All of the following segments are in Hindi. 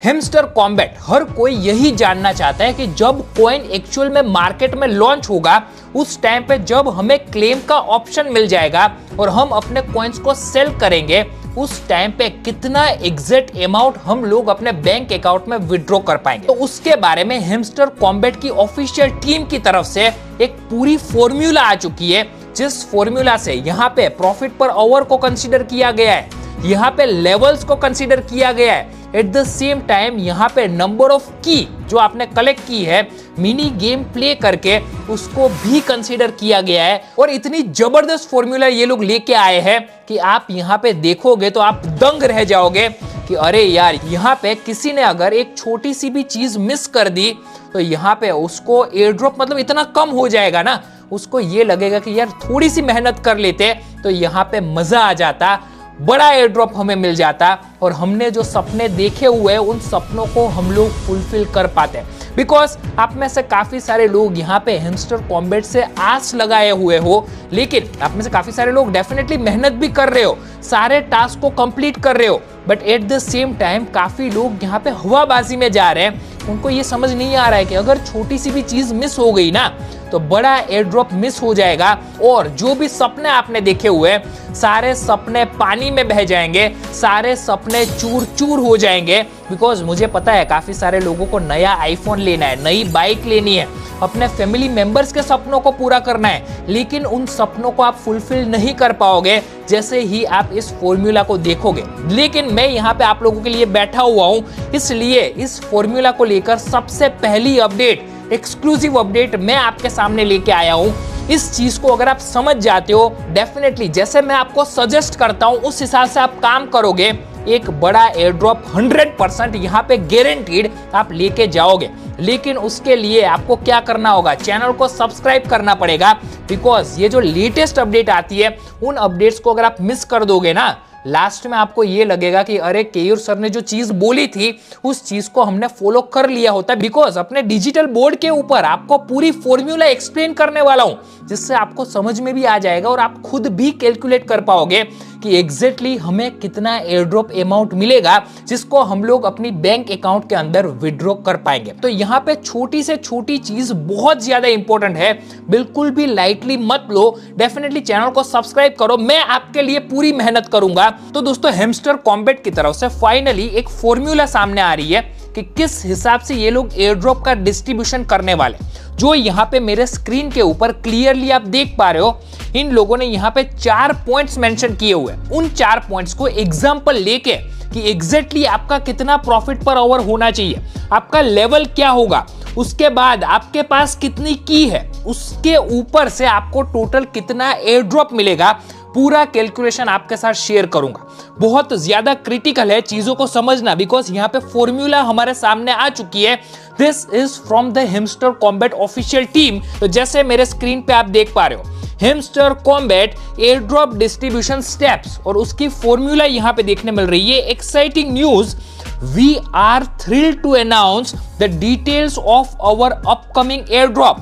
हेमस्टर कॉम्बैट, हर कोई यही जानना चाहता है कि जब कॉइन एक्चुअल में मार्केट में लॉन्च होगा उस टाइम पे जब हमें क्लेम का ऑप्शन मिल जाएगा और हम अपने कॉइन्स को सेल करेंगे उस टाइम पे कितना एग्जैक्ट अमाउंट हम लोग अपने बैंक अकाउंट में विड्रॉ कर पाएंगे। तो उसके बारे में हेमस्टर कॉम्बैट की ऑफिशियल टीम की तरफ से एक पूरी फॉर्मूला आ चुकी है, जिस फॉर्मूला से यहाँ पे प्रॉफिट पर आवर को कंसीडर किया गया है, यहाँ पे लेवल्स को कंसीडर किया गया है, एट द सेम टाइम यहाँ पे नंबर ऑफ की जो आपने कलेक्ट की है मिनी गेम प्ले करके उसको भी कंसीडर किया गया है। और इतनी जबरदस्त फॉर्मूला ये लोग लेके आए हैं कि आप यहाँ पे देखोगे तो आप दंग रह जाओगे कि अरे यार, यहाँ पे किसी ने अगर एक छोटी सी भी चीज मिस कर दी तो यहाँ पे उसको एयर ड्रॉप मतलब इतना कम हो जाएगा ना, उसको ये लगेगा कि यार थोड़ी सी मेहनत कर लेते तो यहाँ पे मजा आ जाता, बड़ा एयर ड्रॉप हमें मिल जाता और हमने जो सपने देखे हुए हैं उन सपनों को हम लोग फुलफिल कर पाते हैं। बिकॉज आप में से काफी सारे लोग यहाँ पे हेमस्टर कॉम्बैट से आस लगाए हुए हो, लेकिन आप में से काफी सारे लोग डेफिनेटली मेहनत भी कर रहे हो, सारे टास्क को कंप्लीट कर रहे हो, but at the same time काफी लोग यहाँ पे हवाबाजी में जा रहे हैं। उनको ये समझ नहीं आ रहा है कि अगर छोटी सी भी चीज मिस हो गई ना तो बड़ा एयर ड्रॉप मिस हो जाएगा और जो भी सपने आपने देखे हुए सारे सपने पानी में बह जाएंगे, सारे सपने चूर चूर हो जाएंगे। बिकॉज मुझे पता है काफी सारे लोगों को नया आईफोन लेना है, नई बाइक लेनी है, अपने फैमिली मेंबर्स के सपनों को पूरा करना है, लेकिन उन सपनों को आप फुलफिल नहीं कर पाओगे जैसे ही आप इस फॉर्मूला को देखोगे। लेकिन मैं यहाँ पे आप लोगों के लिए बैठा हुआ हूँ, इसलिए इस फॉर्मूला को लेकर सबसे पहली अपडेट, एक्सक्लूसिव अपडेट मैं आपके सामने लेके आया हूँ। इस चीज को अगर आप समझ जाते हो, डेफिनेटली जैसे मैं आपको सजेस्ट करता हूँ उस हिसाब से आप काम करोगे, एक बड़ा एयर ड्रॉप 100% यहाँ पे गारंटीड आप लेके जाओगे। लेकिन उसके लिए आपको क्या करना होगा, चैनल को सब्सक्राइब करना पड़ेगा। बिकॉज ये जो लेटेस्ट अपडेट आती है उन अपडेट्स को अगर आप मिस कर दोगे ना, लास्ट में आपको ये लगेगा कि अरे केयूर सर ने जो चीज बोली थी उस चीज को हमने फॉलो कर लिया होता। बिकॉज अपने डिजिटल बोर्ड के ऊपर आपको पूरी फॉर्मूला एक्सप्लेन करने वाला हूं, जिससे आपको समझ में भी आ जाएगा और आप खुद भी कैलकुलेट कर पाओगे कि एग्जैक्टली हमें कितना एयर ड्रॉप अमाउंट मिलेगा जिसको हम लोग अपनी बैंक अकाउंट के अंदर विड्रॉ कर पाएंगे। तो यहाँ पे छोटी से छोटी चीज बहुत ज्यादा इंपॉर्टेंट है, बिल्कुल भी लाइटली मत लो। डेफिनेटली चैनल को सब्सक्राइब करो, मैं आपके लिए पूरी मेहनत करूंगा। तो दोस्तों, हेमस्टर कॉम्बैट की तरफ से फाइनली एक फॉर्मूला सामने आ रही है कि किस हिसाब से ये लोग एयर ड्रॉप का डिस्ट्रीब्यूशन करने वाले, जो यहाँ पे मेरे स्क्रीन के ऊपर क्लियरली आप देख पा रहे हो। इन लोगों ने यहाँ पे 4 पॉइंट्स मेंशन किए हुए हैं। उन 4 पॉइंट्स को एग्जांपल लेके कि एग्जैक्टली आपका कितना प्रॉफिट पर आवर होना चाहिए, आपका लेवल क्या होगा, उसके बाद आपके पास कितनी की है, उसके ऊपर से आपको टोटल कितना एयर ड्रॉप मिलेगा, पूरा कैलकुलेशन आपके साथ शेयर करूंगा। बहुत ज्यादा क्रिटिकल है चीजों को समझना, बिकॉज यहाँ पे फॉर्मूला हमारे सामने आ चुकी है। This is from the hamster combat official team. तो जैसे मेरे स्क्रीन पे आप देख पा रहे हो, Hamster Kombat air drop distribution steps, और उसकी फॉर्मूला यहाँ पे देखने मिल रही है। Exciting news, we are thrilled to announce the details of our upcoming air drop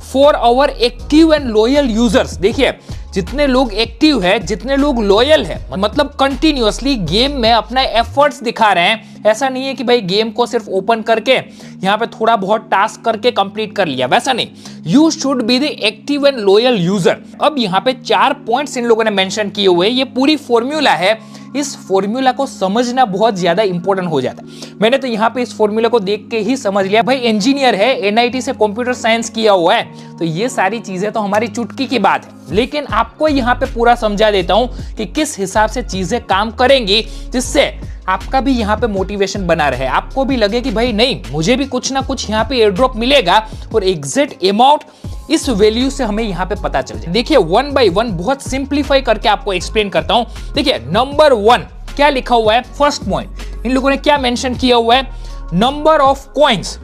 for our active and loyal users. देखिए, जितने लोग एक्टिव है, जितने लोग लॉयल है, मतलब कंटिन्यूअसली गेम में अपना एफर्ट्स दिखा रहे हैं, ऐसा नहीं है कि भाई गेम को सिर्फ ओपन करके यहाँ पे थोड़ा बहुत टास्क करके कंप्लीट कर लिया, वैसा नहीं। You should be the active and loyal user. अब यहाँ पे 4 पॉइंट्स इन लोगों ने मेंशन किए हुए, ये पूरी फॉर्मूला है। इस फॉर्मूला को समझना बहुत ज्यादा इंपॉर्टेंट हो जाता है। मैंने तो यहाँ पे इस फॉर्मूला को देख के ही समझ लिया, भाई इंजीनियर है, एनआईटी से कंप्यूटर साइंस किया हुआ है, तो ये सारी चीजें तो हमारी चुटकी की बात है। लेकिन आपको यहाँ पे पूरा समझा देता हूँ कि किस हिसाब से चीजें काम करेंगी, जिससे आपका भी यहाँ पे मोटिवेशन बना रहे, आपको भी लगे कि भाई नहीं, मुझे भी कुछ ना कुछ यहाँ पे एयर ड्रॉप मिलेगा और एग्जैक्ट अमाउंट इस वैल्यू से हमें यहाँ पे पता चल जाए। देखिए, 1 by 1 बहुत सिंप्लीफाई करके आपको एक्सप्लेन करता हूँ। देखिए, नंबर 1 क्या लिखा हुआ है, फर्स्ट पॉइंट इन लोगों ने क्या मेंशन किया हुआ है, number of coins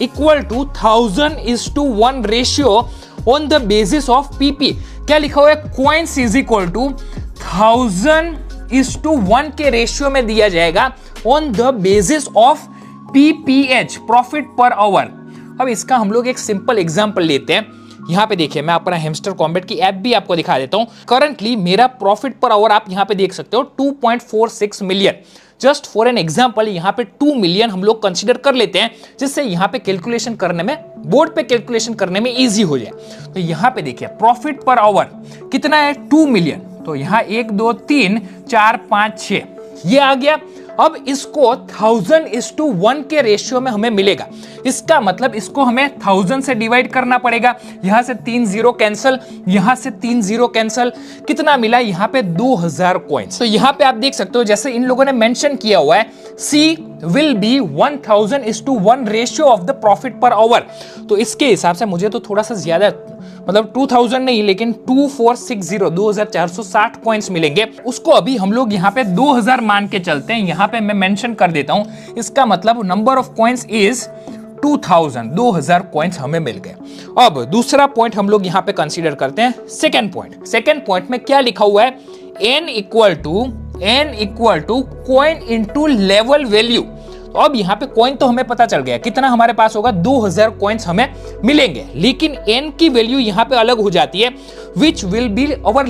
equal to 1000:1 ratio on the basis of PP. क्या लिखा हुआ है, कॉइन्स इज इक्वल टू 1000:1 के रेशियो में दिया जाएगा on the basis of PPH, profit per our. अब इसका हम लोग एक सिंपल एग्जांपल लेते हैं। यहाँ पे देखिए, मैं अपना हेमस्टर कॉम्बैट की ऐप भी आपको दिखा देता हूँ। करंटली मेरा प्रॉफिट पर आवर आप यहाँ पे देख सकते हो 2.46 million. Just for an example यहाँ पे 2 मिलियन हम लोग कंसीडर कर लेते हैं, जिससे यहाँ पे कैलकुलेशन करने में, बोर्ड पे कैलकुलेशन करने में इजी हो जाए। तो यहाँ पे देखिए प्रॉफिट पर आवर कितना है, 2 मिलियन। तो यहाँ 1 2 3 4 5 6 ये आ गया। अब इसको 1000:1 के रेशियो में हमें मिलेगा। इसका मतलब इसको हमें 1000 से डिवाइड करना पड़ेगा। यहां से 3 0 कैंसिल, यहां से 3 0 कैंसिल, कितना मिला यहाँ पे 2000 कॉइन्स। तो यहाँ पे आप देख सकते हो जैसे इन लोगों ने मेंशन किया हुआ है C will be 1000:1 ratio of the profit per our. तो इसके हिसाब से मुझे तो थोड़ा सा ज्यादा, मतलब 2000 नहीं लेकिन 2460 2460 कॉइन्स मिलेंगे। उसको अभी हम लोग यहाँ पे 2000 मान के चलते हैं। यहाँ पे मैं मेंशन कर देता हूं, इसका मतलब number of coins is 2000 coins हमें मिल गए। अब दूसरा पॉइंट हम लोग यहाँ पे कंसीडर करते हैं, सेकेंड पॉइंट में क्या लिखा हुआ है, n equal to coin into level value. तो अब यहाँ पे कॉइन तो हमें पता चल गया कितना हमारे पास होगा, 2000 कॉइन्स हमें मिलेंगे, लेकिन n की वैल्यू यहाँ पे अलग हो जाती है, which will be our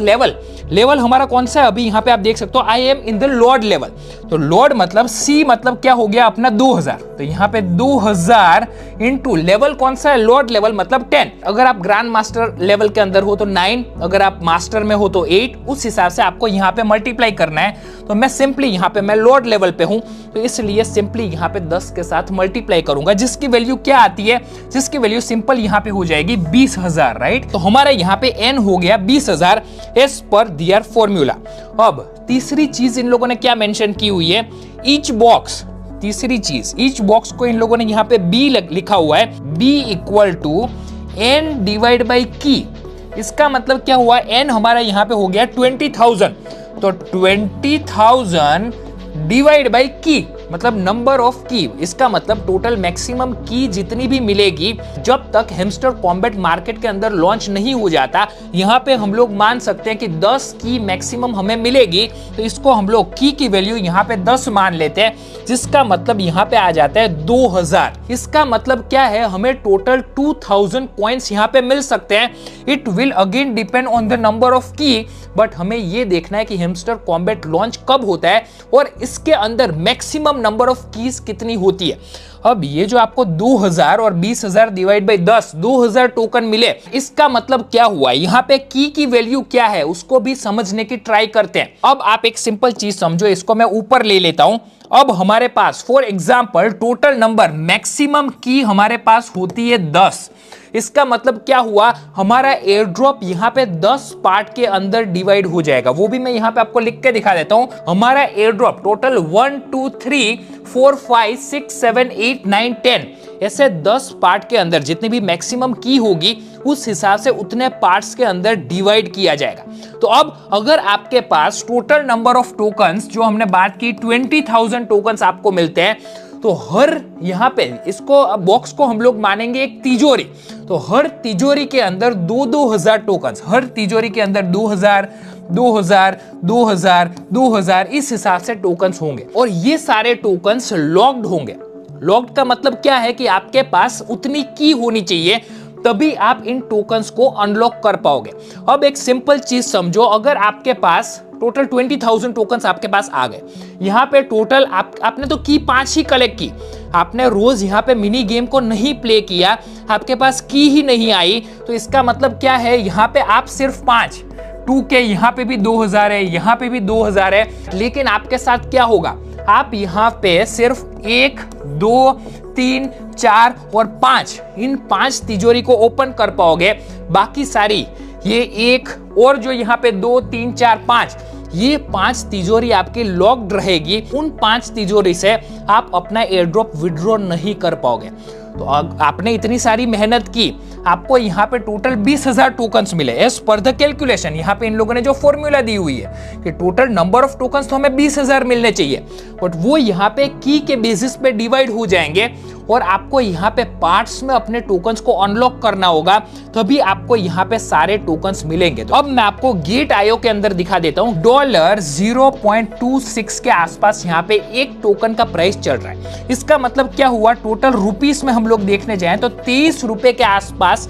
level हमारा कौन सा है, अभी यहाँ पे आप देख सकते हो I am in the Lord level. तो लॉर्ड मतलब C मतलब क्या हो गया अपना 2000। तो यहाँ पे 2000 इंटू लेवल कौन सा है, लॉर्ड लेवल मतलब 10। अगर आप ग्रैंड मास्टर लेवल के अंदर हो तो 9, अगर आप मास्टर में हो तो 8, उस हिसाब से आपको यहाँ पे मल्टीप्लाई करना है। तो मैं सिंपली यहाँ पे मैं लॉर्ड लेवल पे हूँ, तो इसलिए सिंपली यहाँ पे 10 के साथ मल्टीप्लाई करूंगा, जिसकी वैल्यू क्या आती है, जिसकी वैल्यू सिंपल यहाँ पे हो जाएगी 20000, राइट। तो हमारा यहाँ पे n हो गया 20000 एज पर दियर फॉर्मूला। अब तीसरी चीज इन लोगों ने क्या मेंशन की हुई है, ईच बॉक्स। तीसरी चीज ईच बॉक्स को इन लोगों ने यहाँ पे b लिखा हुआ है, b equal to n divide by की। इसका मतलब क्या हुआ, n हमारा यहाँ पे हो गया 20000, तो 20000 डिवाइड बाई की मतलब नंबर ऑफ की। इसका मतलब टोटल मैक्सिमम की जितनी भी मिलेगी जब तक हैमस्टर कॉम्बैट मार्केट के अंदर लॉन्च नहीं हो जाता, यहाँ पे हम लोग मान सकते हैं कि 10 की मैक्सिमम हमें मिलेगी। तो इसको हम लोग की वैल्यू यहाँ पे 10 मान लेते हैं, जिसका मतलब यहाँ पे आ जाता है 2000। इसका मतलब क्या है, हमें टोटल 2000 कॉइन्स यहाँ पे मिल सकते हैं। It will again depend on the number of की, बट हमें ये देखना है कि हैमस्टर कॉम्बैट लॉन्च कब होता है और इसके अंदर मैक्सिमम नंबर ऑफ कीज कितनी होती है। अब ये जो आपको 2000 और 20000 डिवाइड बाई 10 2000 टोकन मिले, इसका मतलब क्या हुआ, यहाँ पे की वैल्यू क्या है उसको भी समझने की ट्राई करते हैं। अब आप एक सिंपल चीज समझो, इसको मैं ऊपर ले लेता हूं। अब हमारे पास for example total number maximum की हमारे पास होती है 10। इसका मतलब क्या हुआ, हमारा एयर ड्रॉप यहाँ पे 10 पार्ट के अंदर डिवाइड हो जाएगा। वो भी मैं यहाँ पे आपको लिख के दिखा देता हूँ। हमारा एयर ड्रॉप टोटल 1 2 3 4 5 6 7 8 9 10 ऐसे 10 पार्ट के अंदर जितनी भी मैक्सिमम की होगी उस हिसाब से उतने पार्ट्स के अंदर डिवाइड किया जाएगा। तो अब अगर आपके पास टोटल नंबर ऑफ टोकन्स जो हमने बात की 20000 टोकन्स आपको मिलते हैं, तो हर यहाँ पे इसको बॉक्स को हम लोग मानेंगे एक तिजोरी। तो हर तिजोरी के अंदर 2000 टोकन्स, हर तिजोरी के अंदर 2000 2000 2000 2000 इस हिसाब से टोकन्स होंगे और ये सारे टोकन्स लॉक्ड होंगे। लॉक्ड का मतलब क्या है कि आपके पास उतनी की होनी चाहिए तभी आप इन टोकन्स को अनलॉक कर पाओगे। अब एक सिंपल चीज समझो, अगर आपके पास टोटल 20000 टोकन्स आपके पास आ गए, यहाँ पे टोटल आपने तो की 5 ही कलेक्ट की, आपने रोज यहाँ पे मिनी गेम को नहीं प्ले किया, आपके पास की ही नहीं आई, तो इसका मतलब क्या है, यहाँ पे आप सिर्फ 5 2 के यहाँ पे भी 2000 है, यहाँ पे भी 2000 है, लेकिन आपके साथ क्या होगा, आप यहाँ पे सिर्फ 1 2 3 4 और 5 इन 5 तिजोरी को ओपन कर पाओगे। बाकी सारी ये 1 और जो यहाँ पे 2 3 4 5 ये 5 तिजोरी आपकी लॉक्ड रहेगी। उन 5 तिजोरी से आप अपना एयर ड्रॉप विड्रॉ नहीं कर पाओगे। तो आपने इतनी सारी मेहनत की, आपको यहाँ पे टोटल 20000 टोकन्स मिले एज पर द कैलकुलेशन। यहाँ पे इन लोगों ने जो फॉर्मूला दी हुई है कि टोटल नंबर ऑफ टोकन्स तो हमें 20000 मिलने चाहिए, बट वो यहाँ पे की के बेसिस पे डिवाइड हो जाएंगे और आपको यहाँ पे पार्ट्स में अपने टोकन्स को अनलॉक करना होगा, तभी आपको यहाँ पे सारे टोकन्स मिलेंगे। तो अब मैं आपको गेट आईओ के अंदर दिखा देता हूँ। $0.26 के आसपास यहाँ पे एक टोकन का प्राइस चल रहा है। इसका मतलब क्या हुआ, टोटल रुपीस में हम लोग देखने जाएं तो 23 रुपए के आसपास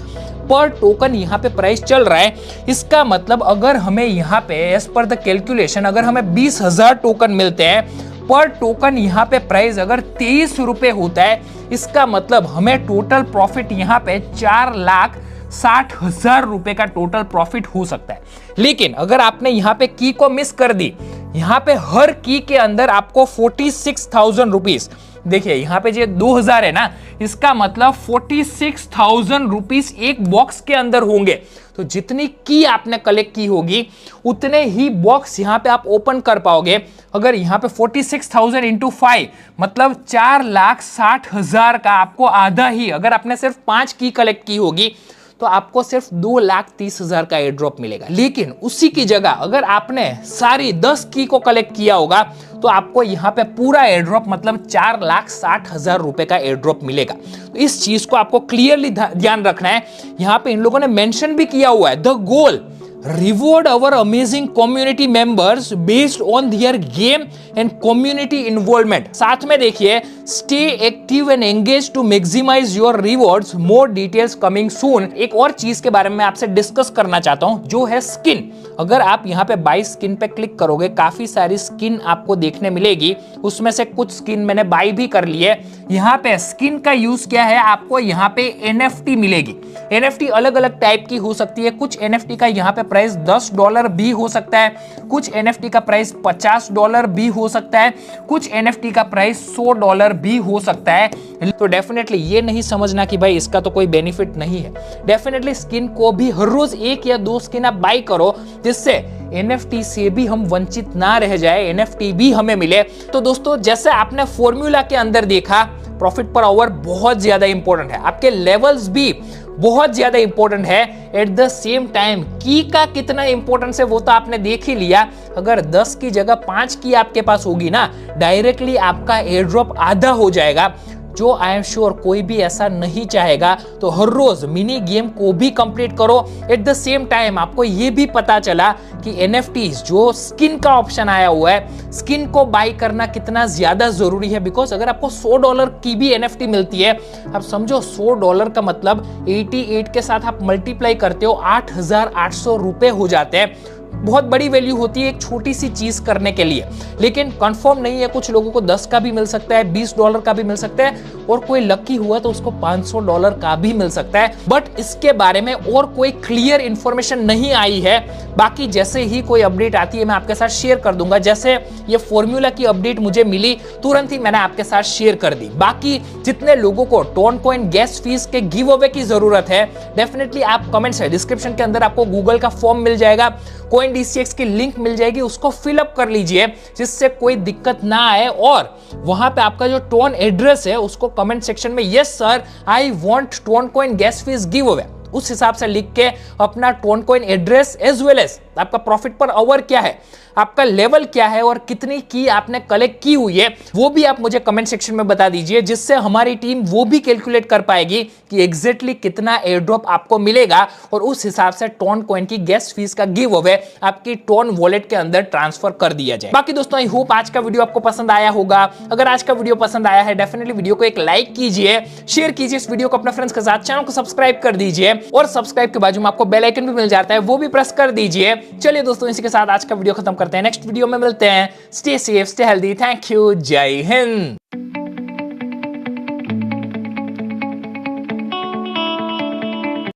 पर टोकन यहाँ पे प्राइस चल रहा है। इसका मतलब अगर हमें यहाँ पे एज पर द कैलकुलेशन अगर हमें 20000 टोकन मिलते हैं पर टोकन यहाँ पे प्राइस अगर 23 रुपए होता है, इसका मतलब हमें टोटल प्रॉफिट यहाँ पे 4,60,000 रुपए का टोटल प्रॉफिट हो सकता है। लेकिन अगर आपने यहाँ पे की को मिस कर दी, यहाँ पे हर की के अंदर आपको 46,000 रुपीज, देखिए यहाँ पे जो 2000 है ना, इसका मतलब 46,000 रुपीज एक बॉक्स के अंदर होंगे। तो जितनी की आपने कलेक्ट की होगी उतने ही बॉक्स यहाँ पे आप ओपन कर पाओगे। अगर यहाँ पे 46,000 इंटू 5 मतलब 4,60,000 का आपको आधा ही, अगर आपने सिर्फ 5 की कलेक्ट की होगी तो आपको सिर्फ 2,30,000 का एयर ड्रॉप मिलेगा। लेकिन उसी की जगह अगर आपने सारी 10 की को कलेक्ट किया होगा तो आपको यहाँ पे पूरा एयर ड्रॉप मतलब 4,60,000 रुपए का एयर ड्रॉप मिलेगा। तो इस चीज को आपको क्लियरली ध्यान रखना है। यहाँ पे इन लोगों ने मेंशन भी किया हुआ है, the goal reward our amazing community members based on their game and community involvement। साथ में देखिए stay active and engaged to maximize your rewards, more details coming soon। एक और चीज के बारे में आपसे डिस्कस करना चाहता हूं जो है स्किन। अगर आप यहाँ पे बाय स्किन पे क्लिक करोगे, काफी सारी स्किन आपको देखने मिलेगी, उसमें से कुछ स्किन मैंने बाय भी कर ली है। यहाँ पे स्किन का यूज क्या है, आपको यहाँ पे NFT मिलेगी। NFT अलग अलग टाइप की हो सकती है। कुछ NFT का यहाँ पे प्राइस $10 भी हो सकता है, कुछ NFT का प्राइस $50 भी हो सकता है, कुछ NFT का प्राइस $100 भी हो सकता है। तो डेफिनेटली ये नहीं समझना कि भाई इसका तो कोई बेनिफिट नहीं है। डेफिनेटली स्किन को भी हर रोज 1 या 2 स्किन आप बाय करो, जिससे NFT से भी हम वंचित ना रह जाए, NFT भी हमें मिले। तो दोस्तों, जैसे आपने फॉर्मूला के अंदर देखा, प्रॉफिट पर आवर बहुत ज्यादा इंपॉर्टेंट है, आपके लेवल्स भी बहुत ज्यादा इंपॉर्टेंट है। एट द सेम टाइम की का कितना इंपॉर्टेंस है वो तो आपने देख ही लिया। अगर 10 की जगह 5 की आपके पास होगी ना, डायरेक्टली आपका एयर ड्रॉप आधा हो जाएगा, जो आई एम श्योर कोई भी ऐसा नहीं चाहेगा। तो हर रोज मिनी गेम को भी कंप्लीट करो। एट द सेम टाइम आपको ये भी पता चला कि NFTs जो स्किन का ऑप्शन आया हुआ है, स्किन को बाय करना कितना ज्यादा जरूरी है। बिकॉज अगर आपको $100 की भी NFT मिलती है, आप समझो $100 का मतलब 88 के साथ आप मल्टीप्लाई करते हो, 8,800 रुपए हो जाते हैं। बहुत बड़ी वैल्यू होती है एक छोटी सी चीज करने के लिए। लेकिन कंफर्म नहीं है, कुछ लोगों को 10 का भी मिल सकता है, $20 का भी मिल सकता है, और कोई लकी हुआ तो उसको $500 का भी मिल सकता है। बट इसके बारे में और कोई क्लियर इंफॉर्मेशन नहीं आई है। बाकी जैसे ही कोई अपडेट आती है मैं आपके साथ शेयर कर दूंगा। जैसे ये फॉर्मूला की अपडेट मुझे मिली, तुरंत ही मैंने आपके साथ शेयर कर दी। बाकी जितने लोगों को टोन कॉइन गैस फीस के गिव अवे की जरूरत है, डेफिनेटली आप कमेंट्स है, डिस्क्रिप्शन के अंदर आपको गूगल का फॉर्म मिल जाएगा, CoinDCX की लिंक मिल जाएगी, उसको फिलअप कर लीजिए जिससे कोई दिक्कत ना आए। और वहां पे आपका जो टोन एड्रेस है उसको कमेंट सेक्शन में yes sir I want TON coin gas fees give away, उस हिसाब से लिख के अपना TON coin address as well as आपका प्रॉफिट पर आवर क्या है, आपका लेवल क्या है और कितनी की आपने कलेक्ट की हुई है, वो भी आप मुझे कमेंट सेक्शन में बता दीजिए, जिससे हमारी टीम वो भी कैलकुलेट कर पाएगी कि एग्जैक्टली कितना एयर ड्रॉप आपको मिलेगा और उस हिसाब से टोन कॉइन की गैस फीस का गिव अवे आपकी टोन वॉलेट के अंदर ट्रांसफर कर दिया जाए। बाकी दोस्तों, आई होप आज का वीडियो आपको पसंद आया होगा। अगर आज का वीडियो पसंद आया है, डेफिनेटली वीडियो को एक लाइक कीजिए, शेयर कीजिए इस वीडियो को अपने फ्रेंड्स के साथ, चैनल को सब्सक्राइब कर दीजिए और सब्सक्राइब के बाजू में आपको बेल आइकन भी मिल जाता है, वो भी प्रेस कर दीजिए। चलिए दोस्तों, इसी के साथ आज का वीडियो खत्म करते हैं। नेक्स्ट वीडियो में मिलते हैं। Stay safe, stay healthy. Thank you. जय हिंद।